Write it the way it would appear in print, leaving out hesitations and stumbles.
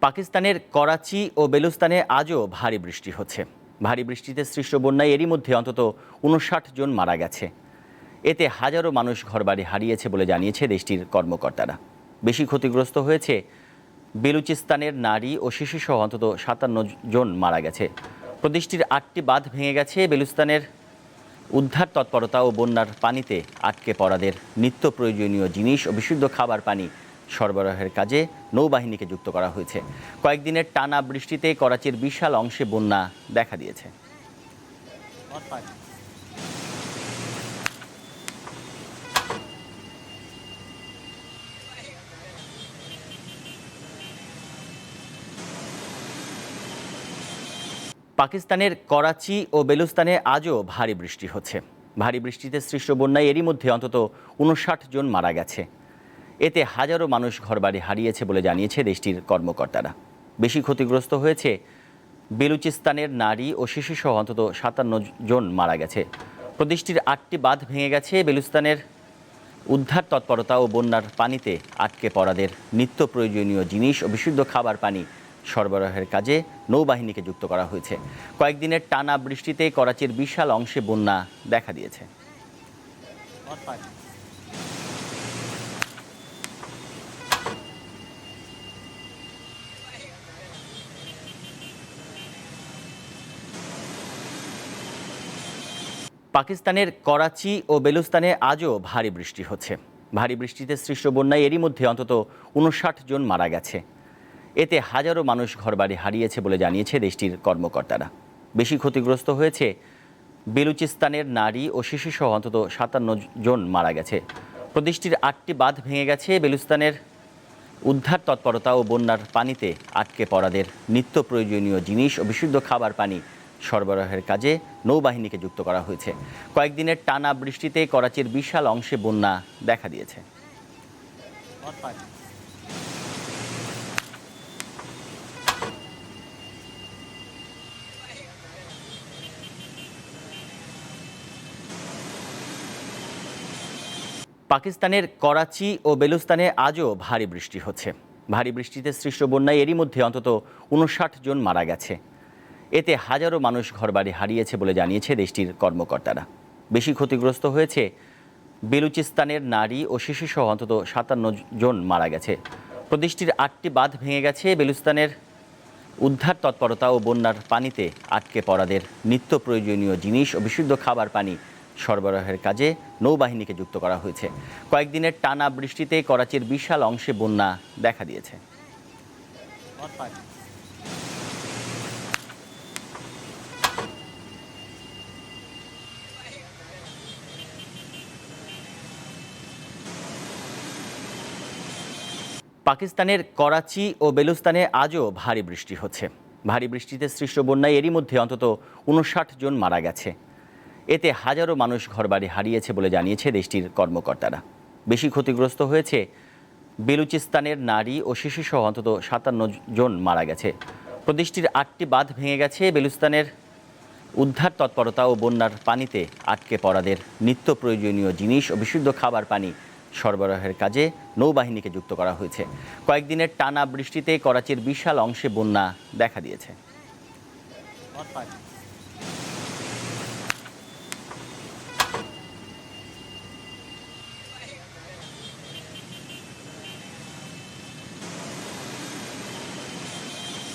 পাকিস্তানের করাচি ও বেলুস্তানে আজও ভারী বৃষ্টি হচ্ছে। ভারী বৃষ্টিতে সৃষ্ট বন্যায় এরই মধ্যে অন্তত ৫৯ জন মারা গেছে। এতে হাজারো মানুষ ঘরবাড়ি হারিয়েছে বলে জানিয়েছে দেশটির কর্মকর্তারা। বেশি ক্ষতিগ্রস্ত হয়েছে বেলুচিস্তানের নারী ও শিশুসহ অন্তত ৫৭ জন মারা গেছে। প্রদেশটির ৮টি বাঁধ ভেঙে গেছে। বেলুস্তানের উদ্ধার তৎপরতা ও বন্যার পানিতে আটকে পড়াদের নিত্য প্রয়োজনীয় জিনিস ও বিশুদ্ধ খাবার পানি সরবরাহের কাজে নৌবাহিনীকে যুক্ত করা হয়েছে। কয়েকদিনের টানা বৃষ্টিতে করাচির বিশাল অংশে বন্যা দেখা দিয়েছে। পাকিস্তানের করাচি ও বেলুস্তানে আজও ভারী বৃষ্টি হচ্ছে। ভারী বৃষ্টিতে সৃষ্ট বন্যায় এরই মধ্যে অন্তত ৫৯ জন মারা গেছে। এতে হাজারো মানুষ ঘরবাড়ি হারিয়েছে বলে জানিয়েছে দেশটির কর্মকর্তারা। বেশি ক্ষতিগ্রস্ত হয়েছে বেলুচিস্তানের নারী ও শিশুসহ অন্তত ৫৭ জন মারা গেছে। প্রদেশটির ৮টি বাঁধ ভেঙে গেছে। বেলুস্তানের উদ্ধার তৎপরতা ও বন্যার পানিতে আটকে পড়াদের নিত্য প্রয়োজনীয় জিনিস ও বিশুদ্ধ খাবার পানি সরবরাহের কাজে নৌবাহিনীকে যুক্ত করা হয়েছে। কয়েকদিনের টানা বৃষ্টিতে করাচির বিশাল অংশে বন্যা দেখা দিয়েছে। পাকিস্তানের করাচি ও বেলুস্তানে আজও ভারী বৃষ্টি হচ্ছে। ভারী বৃষ্টিতে সৃষ্ট বন্যায় এরই মধ্যে অন্তত ৫৯ জন মারা গেছে। এতে হাজারো মানুষ ঘরবাড়ি হারিয়েছে বলে জানিয়েছে দেশটির কর্মকর্তারা। বেশি ক্ষতিগ্রস্ত হয়েছে বেলুচিস্তানের নারী ও শিশুসহ অন্তত ৫৭ জন মারা গেছে। প্রদেশটির ৮টি বাঁধ ভেঙে গেছে। বেলুস্তানের উদ্ধার তৎপরতা ও বন্যার পানিতে আটকে পড়াদের নিত্য প্রয়োজনীয় জিনিস ও বিশুদ্ধ খাবার পানি সরবরাহের কাজে নৌবাহিনীকে যুক্ত করা হয়েছে। কয়েকদিনের টানা বৃষ্টিতে করাচির বিশাল অংশে বন্যা দেখা দিয়েছে। পাকিস্তানের করাচি ও বেলুস্তানে আজও ভারী বৃষ্টি হচ্ছে। ভারী বৃষ্টিতে সৃষ্ট বন্যায় এরই মধ্যে অন্তত ৫৯ জন মারা গেছে। এতে হাজারো মানুষ ঘরবাড়ি হারিয়েছে বলে জানিয়েছে দেশটির কর্মকর্তারা। বেশি ক্ষতিগ্রস্ত হয়েছে বেলুচিস্তানের নারী ও শিশুসহ অন্তত ৫৭ জন মারা গেছে। প্রদেশটির ৮টি বাঁধ ভেঙে গেছে। বেলুস্তানের উদ্ধার তৎপরতা ও বন্যার পানিতে আটকে পড়াদের নিত্য প্রয়োজনীয় জিনিস ও বিশুদ্ধ খাবার পানি সরবরাহের কাজে নৌবাহিনীকে যুক্ত করা হয়েছে। কয়েকদিনের টানা বৃষ্টিতে করাচির বিশাল অংশে বন্যা দেখা দিয়েছে। পাকিস্তানের করাচি ও বেলুস্তানে আজও ভারী বৃষ্টি হচ্ছে। ভারী বৃষ্টিতে সৃষ্ট বন্যায় এরই মধ্যে অন্তত ৫৯ জন মারা গেছে। এতে হাজারো মানুষ ঘরবাড়ি হারিয়েছে বলে জানিয়েছে দেশটির কর্মকর্তারা। বেশি ক্ষতিগ্রস্ত হয়েছে বেলুচিস্তানের নারী ও শিশুসহ অন্তত ৫৭ জন মারা গেছে। প্রদেশটির ৮টি বাঁধ ভেঙে গেছে। বেলুস্তানের উদ্ধার তৎপরতা ও বন্যার পানিতে আটকে পড়াদের নিত্য প্রয়োজনীয় জিনিস ও বিশুদ্ধ খাবার পানি সরবরাহের কাজে নৌবাহিনীকে যুক্ত করা হয়েছে। কয়েকদিনের টানা বৃষ্টিতে করাচির বিশাল অংশে বন্যা দেখা দিয়েছে।